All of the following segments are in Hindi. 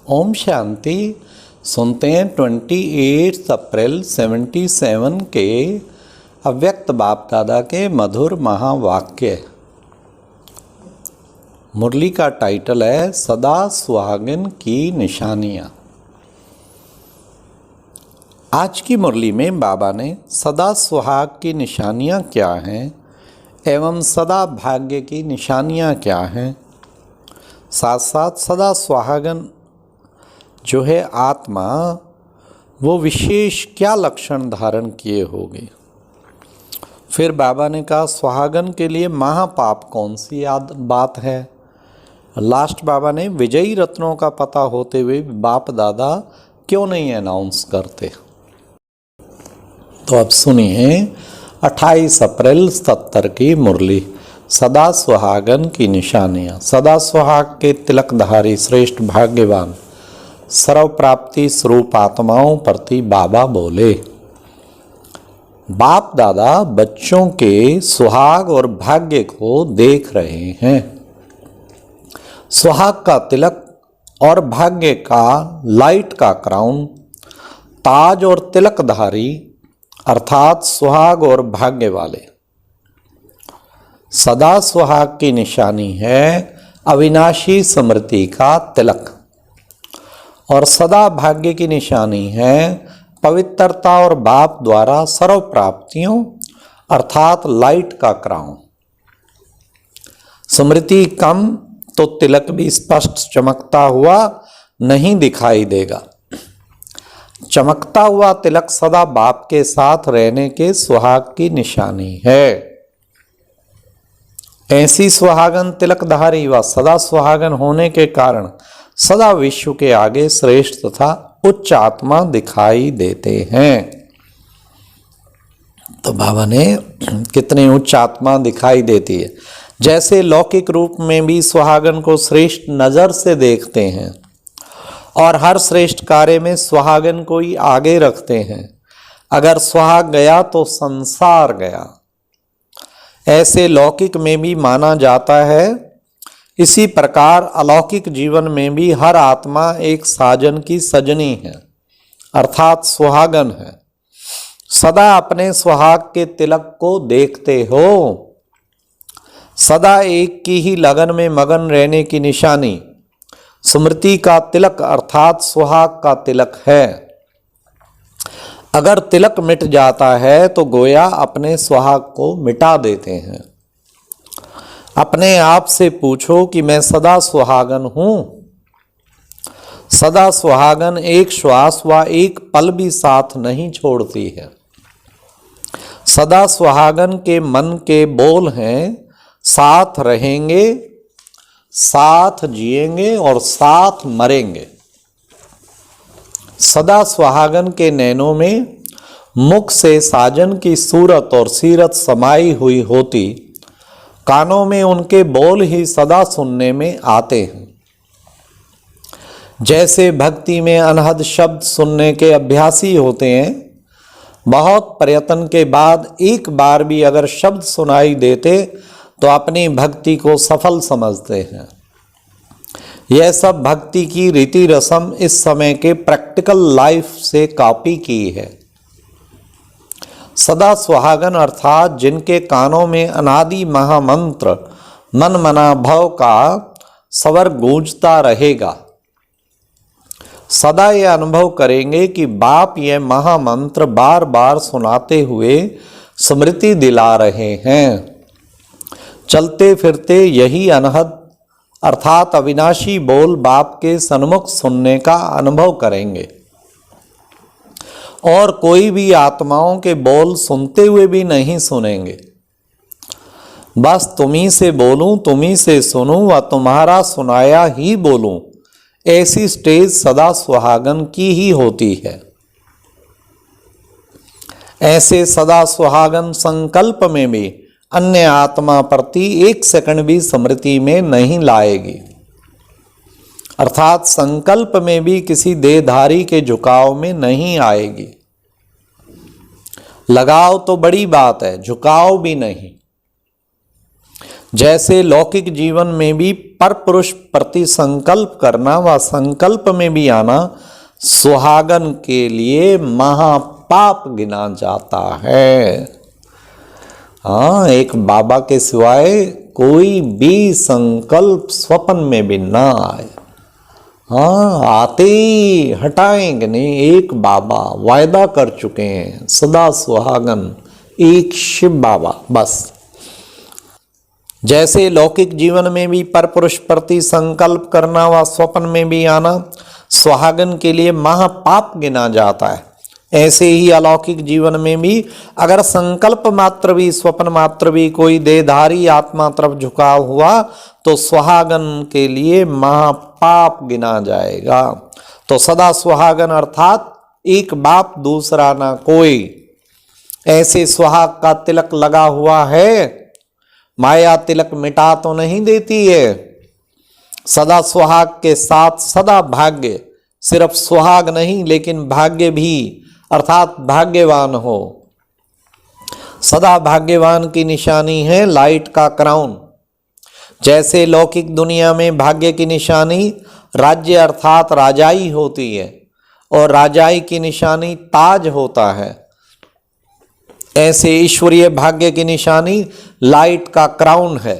ओम शांति। सुनते हैं 28 अप्रैल 77 के अव्यक्त बाप दादा के मधुर महावाक्य। मुरली का टाइटल है सदा सुहागिन की निशानियाँ। आज की मुरली में बाबा ने सदा सुहाग की निशानियाँ क्या हैं एवं सदा भाग्य की निशानियाँ क्या हैं, साथ साथ सदा सुहागन जो है आत्मा वो विशेष क्या लक्षण धारण किए होंगे। फिर बाबा ने कहा सुहागन के लिए महापाप कौन सी बात है। लास्ट बाबा ने विजयी रत्नों का पता होते हुए बाप दादा क्यों नहीं अनाउंस करते। तो अब सुनिए 28 अप्रैल 77 की मुरली सदा सुहागन की निशानियाँ। सदा सुहाग के तिलकधारी श्रेष्ठ भाग्यवान सर्व प्राप्ति स्वरूप आत्माओं प्रति बाबा बोले। बाप दादा बच्चों के सुहाग और भाग्य को देख रहे हैं। सुहाग का तिलक और भाग्य का लाइट का क्राउन, ताज और तिलकधारी अर्थात सुहाग और भाग्य वाले। सदा सुहाग की निशानी है अविनाशी स्मृति का तिलक और सदा भाग्य की निशानी है पवित्रता और बाप द्वारा सर्व प्राप्तियों अर्थात लाइट का क्राउन। स्मृति कम तो तिलक भी स्पष्ट चमकता हुआ नहीं दिखाई देगा। चमकता हुआ तिलक सदा बाप के साथ रहने के सुहाग की निशानी है। ऐसी सुहागन तिलकधारी व सदा सुहागन होने के कारण सदा विश्व के आगे श्रेष्ठ तथा उच्च आत्मा दिखाई देते हैं। तो बाबा ने कितने उच्च आत्मा दिखाई देती है। जैसे लौकिक रूप में भी सुहागन को श्रेष्ठ नजर से देखते हैं और हर श्रेष्ठ कार्य में सुहागन को ही आगे रखते हैं। अगर सुहाग गया तो संसार गया, ऐसे लौकिक में भी माना जाता है। इसी प्रकार अलौकिक जीवन में भी हर आत्मा एक साजन की सजनी है अर्थात सुहागन है। सदा अपने सुहाग के तिलक को देखते हो। सदा एक की ही लगन में मगन रहने की निशानी स्मृति का तिलक अर्थात सुहाग का तिलक है। अगर तिलक मिट जाता है तो गोया अपने सुहाग को मिटा देते हैं। अपने आप से पूछो कि मैं सदा सुहागन हूं। सदा सुहागन एक श्वास व एक पल भी साथ नहीं छोड़ती है। सदा सुहागन के मन के बोल हैं साथ रहेंगे, साथ जिएंगे और साथ मरेंगे। सदा सुहागन के नैनों में मुख से साजन की सूरत और सीरत समाई हुई होती, कानों में उनके बोल ही सदा सुनने में आते हैं। जैसे भक्ति में अनहद शब्द सुनने के अभ्यासी होते हैं, बहुत प्रयत्न के बाद एक बार भी अगर शब्द सुनाई देते तो अपनी भक्ति को सफल समझते हैं। यह सब भक्ति की रीति रस्म इस समय के प्रैक्टिकल लाइफ से कॉपी की है। सदा सुहागन अर्थात जिनके कानों में अनादि महामंत्र मन मना भव का स्वर गूंजता रहेगा, सदा ये अनुभव करेंगे कि बाप यह महामंत्र बार बार सुनाते हुए स्मृति दिला रहे हैं। चलते फिरते यही अनहद अर्थात अविनाशी बोल बाप के सन्मुख सुनने का अनुभव करेंगे और कोई भी आत्माओं के बोल सुनते हुए भी नहीं सुनेंगे। बस तुम्ही से बोलूं, तुम्ही से सुनूं व तुम्हारा सुनाया ही बोलूं, ऐसी स्टेज सदा सुहागन की ही होती है। ऐसे सदा सुहागन संकल्प में भी अन्य आत्मा प्रति एक सेकंड भी स्मृति में नहीं लाएगी अर्थात संकल्प में भी किसी देहधारी के झुकाव में नहीं आएगी। लगाव तो बड़ी बात है, झुकाव भी नहीं। जैसे लौकिक जीवन में भी पर पुरुष प्रति संकल्प करना व संकल्प में भी आना सुहागन के लिए महापाप गिना जाता है। हाँ, एक बाबा के सिवाय कोई भी संकल्प स्वप्न में भी ना आए। हाँ, आते ही हटाएंगे नहीं। एक बाबा वायदा कर चुके हैं, सदा सुहागन एक शिव बाबा बस। जैसे लौकिक जीवन में भी परपुरुष प्रति संकल्प करना व स्वप्न में भी आना सुहागन के लिए महापाप गिना जाता है, ऐसे ही अलौकिक जीवन में भी अगर संकल्प मात्र भी स्वप्न मात्र भी कोई देहधारी आत्मा तरफ झुकाव हुआ तो सुहागन के लिए महापाप गिना जाएगा। तो सदा सुहागन अर्थात एक बाप दूसरा ना कोई, ऐसे सुहाग का तिलक लगा हुआ है, माया तिलक मिटा तो नहीं देती है। सदा सुहाग के साथ सदा भाग्य, सिर्फ सुहाग नहीं लेकिन भाग्य भी, अर्थात भाग्यवान हो। सदा भाग्यवान की निशानी है लाइट का क्राउन। जैसे लौकिक दुनिया में भाग्य की निशानी राज्य अर्थात राजाई होती है और राजाई की निशानी ताज होता है, ऐसे ईश्वरीय भाग्य की निशानी लाइट का क्राउन है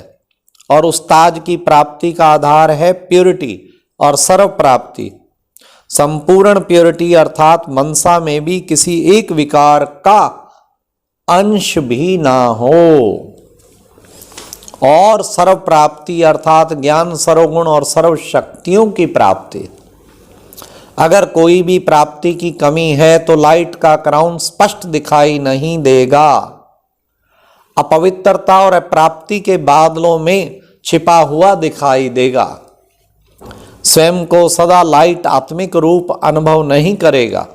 और उस ताज की प्राप्ति का आधार है प्योरिटी और सर्व प्राप्ति। संपूर्ण प्योरिटी अर्थात मनसा में भी किसी एक विकार का अंश भी ना हो और सर्व प्राप्ति अर्थात ज्ञान सर्वगुण और सर्व शक्तियों की प्राप्ति। अगर कोई भी प्राप्ति की कमी है तो लाइट का क्राउन स्पष्ट दिखाई नहीं देगा। अपवित्रता और अप्राप्ति के बादलों में छिपा हुआ दिखाई देगा। स्वयं को सदा लाइट आत्मिक रूप अनुभव नहीं करेगा।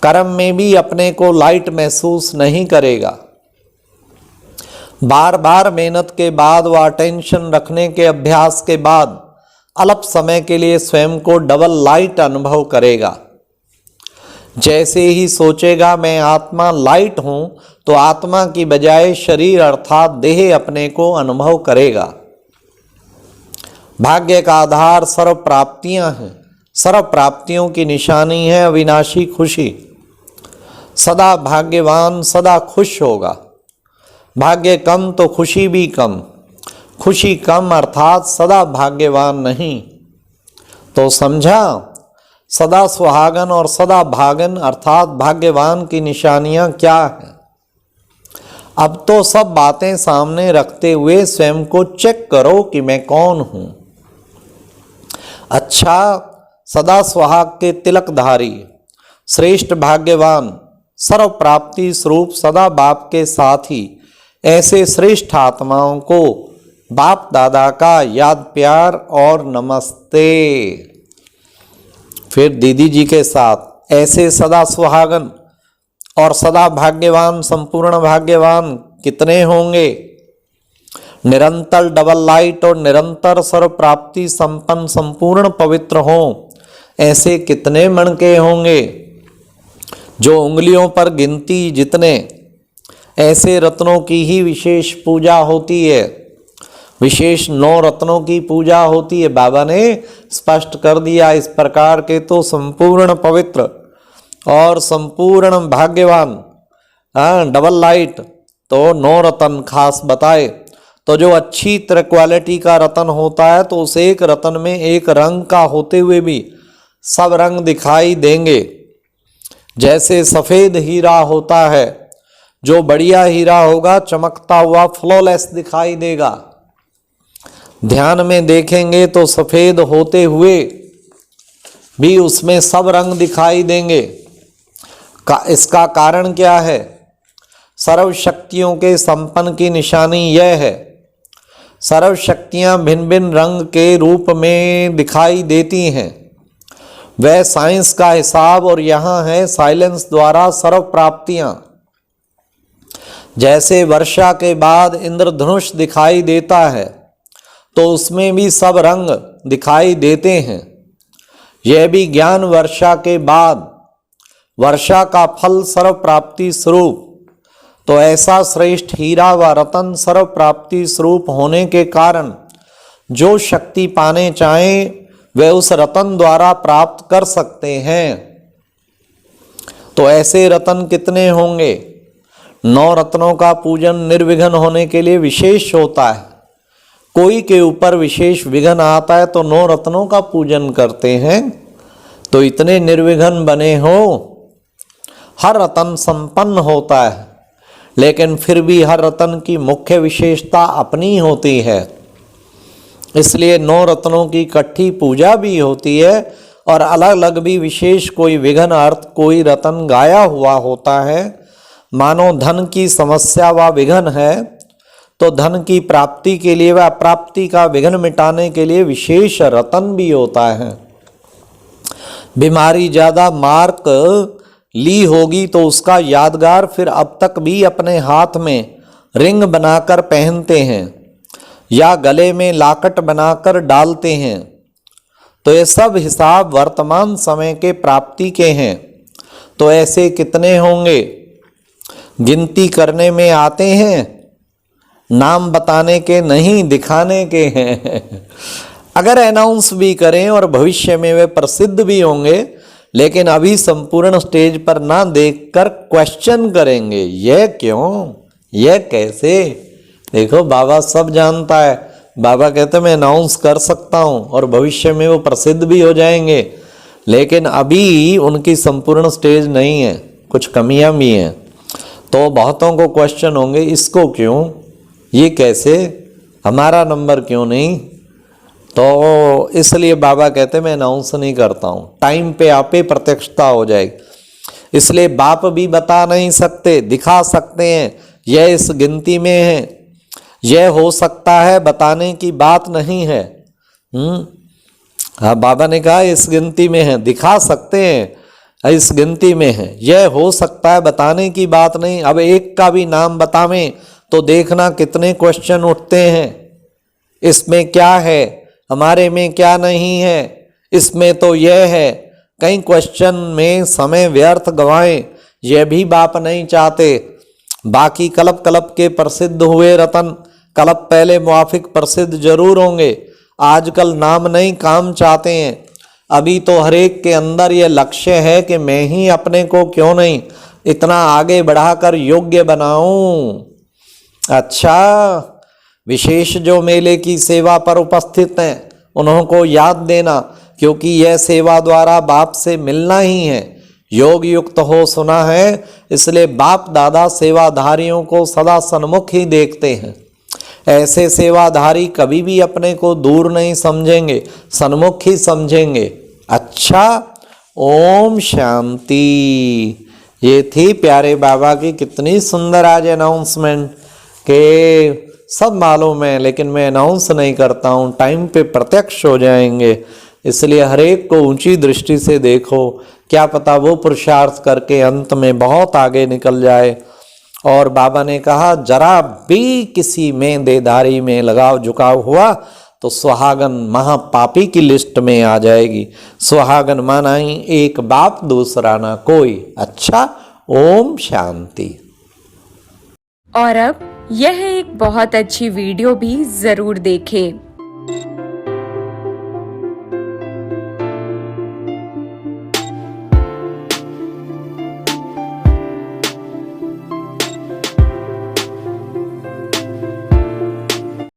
कर्म में भी अपने को लाइट महसूस नहीं करेगा। बार बार मेहनत के बाद व अटेंशन रखने के अभ्यास के बाद अल्प समय के लिए स्वयं को डबल लाइट अनुभव करेगा। जैसे ही सोचेगा मैं आत्मा लाइट हूं तो आत्मा की बजाय शरीर अर्थात देह अपने को अनुभव करेगा। भाग्य का आधार सर्व प्राप्तियां हैं। सर्व प्राप्तियों की निशानी है अविनाशी खुशी। सदा भाग्यवान सदा खुश होगा। भाग्य कम तो खुशी भी कम, खुशी कम अर्थात सदा भाग्यवान नहीं। तो समझा, सदा सुहागन और सदा भागन अर्थात भाग्यवान की निशानियां क्या हैं। अब तो सब बातें सामने रखते हुए स्वयं को चेक करो कि मैं कौन हूं। अच्छा, सदा सुहाग के तिलकधारी श्रेष्ठ भाग्यवान सर्व प्राप्ति स्वरूप सदा बाप के साथी ऐसे श्रेष्ठ आत्माओं को बाप दादा का याद प्यार और नमस्ते। फिर दीदी जी के साथ ऐसे सदा सुहागन और सदा भाग्यवान संपूर्ण भाग्यवान कितने होंगे। निरंतर डबल लाइट और निरंतर सर्व प्राप्ति संपन्न संपूर्ण पवित्र हों ऐसे कितने मन के होंगे। जो उंगलियों पर गिनती जितने, ऐसे रत्नों की ही विशेष पूजा होती है। विशेष 9 रत्नों की पूजा होती है। बाबा ने स्पष्ट कर दिया। इस प्रकार के तो संपूर्ण पवित्र और संपूर्ण भाग्यवान डबल लाइट तो 9 रत्न खास बताए। तो जो अच्छी तरह क्वालिटी का रत्न होता है तो उस एक रत्न में एक रंग का होते हुए भी सब रंग दिखाई देंगे। जैसे सफ़ेद हीरा होता है, जो बढ़िया हीरा होगा चमकता हुआ फ्लॉलेस दिखाई देगा। ध्यान में देखेंगे तो सफ़ेद होते हुए भी उसमें सब रंग दिखाई देंगे। इसका कारण क्या है? सर्व शक्तियों के संपन्न की निशानी यह है। सर्व शक्तियाँ भिन्न भिन्न रंग के रूप में दिखाई देती हैं। वह साइंस का हिसाब और यहाँ है साइलेंस द्वारा सर्व प्राप्तियाँ। जैसे वर्षा के बाद इंद्रधनुष दिखाई देता है तो उसमें भी सब रंग दिखाई देते हैं। यह भी ज्ञान वर्षा के बाद, वर्षा का फल सर्व प्राप्ति स्वरूप। तो ऐसा श्रेष्ठ हीरा व रतन सर्व प्राप्ति स्वरूप होने के कारण जो शक्ति पाने चाहें वे उस रतन द्वारा प्राप्त कर सकते हैं। तो ऐसे रतन कितने होंगे? 9 रत्नों का पूजन निर्विघ्न होने के लिए विशेष होता है। कोई के ऊपर विशेष विघ्न आता है तो 9 रत्नों का पूजन करते हैं। तो इतने निर्विघ्न बने हो, हर रतन संपन्न होता है, लेकिन फिर भी हर रतन की मुख्य विशेषता अपनी होती है। इसलिए 9 रत्नों की इकट्ठी पूजा भी होती है और अलग अलग भी विशेष कोई विघ्न अर्थ कोई रतन गाया हुआ होता है। मानो धन की समस्या व विघ्न है तो धन की प्राप्ति के लिए व प्राप्ति का विघ्न मिटाने के लिए विशेष रतन भी होता है। बीमारी ज़्यादा मार्क ली होगी तो उसका यादगार फिर अब तक भी अपने हाथ में रिंग बनाकर पहनते हैं या गले में लाकट बनाकर डालते हैं। तो ये सब हिसाब वर्तमान समय के प्राप्ति के हैं। तो ऐसे कितने होंगे? गिनती करने में आते हैं, नाम बताने के नहीं, दिखाने के हैं। अगर अनाउंस भी करें और भविष्य में वे प्रसिद्ध भी होंगे, लेकिन अभी संपूर्ण स्टेज पर ना देखकर क्वेश्चन करेंगे, यह क्यों, यह कैसे। देखो बाबा सब जानता है। बाबा कहते मैं अनाउंस कर सकता हूँ और भविष्य में वो प्रसिद्ध भी हो जाएंगे, लेकिन अभी उनकी संपूर्ण स्टेज नहीं है, कुछ कमियां भी हैं। तो बहुतों को क्वेश्चन होंगे, इसको क्यों, ये कैसे, हमारा नंबर क्यों नहीं। तो इसलिए बाबा कहते मैं अनाउंस नहीं करता हूँ, टाइम पे आपे प्रत्यक्षता हो जाएगी। इसलिए बाप भी बता नहीं सकते, दिखा सकते हैं, यह इस गिनती में है, यह हो सकता है, बताने की बात नहीं है। हाँ, बाबा ने कहा इस गिनती में है, दिखा सकते हैं, इस गिनती में है, यह हो सकता है, बताने की बात नहीं। अब एक का भी नाम बतावें तो देखना कितने क्वेश्चन उठते हैं। इसमें क्या है, हमारे में क्या नहीं है, इसमें तो यह है। कई क्वेश्चन में समय व्यर्थ गंवाएं, यह भी बाप नहीं चाहते। बाकी कल्प कल्प के प्रसिद्ध हुए रतन कल्प पहले मुआफिक प्रसिद्ध जरूर होंगे। आजकल नाम नहीं, काम चाहते हैं। अभी तो हर एक के अंदर यह लक्ष्य है कि मैं ही अपने को क्यों नहीं इतना आगे बढ़ाकर योग्य बनाऊं। अच्छा, विशेष जो मेले की सेवा पर उपस्थित हैं उन्हों को याद देना, क्योंकि यह सेवा द्वारा बाप से मिलना ही है, योग युक्त हो सुना है। इसलिए बाप दादा सेवाधारियों को सदा सन्मुख ही देखते हैं। ऐसे सेवाधारी कभी भी अपने को दूर नहीं समझेंगे, सन्मुख ही समझेंगे। अच्छा, ओम शांति। ये थी प्यारे बाबा की कितनी सुंदर आज अनाउंसमेंट के सब मालूम है, लेकिन मैं अनाउंस नहीं करता हूँ, टाइम पे प्रत्यक्ष हो जाएंगे। इसलिए हर एक को ऊंची दृष्टि से देखो, क्या पता वो पुरुषार्थ करके अंत में बहुत आगे निकल जाए। और बाबा ने कहा जरा भी किसी में देदारी में लगाव झुकाव हुआ तो सुहागन महापापी की लिस्ट में आ जाएगी। सुहागन माना ही एक बाप, दूसरा ना कोई। अच्छा, ओम शांति। और अब यह एक बहुत अच्छी वीडियो भी जरूर देखें।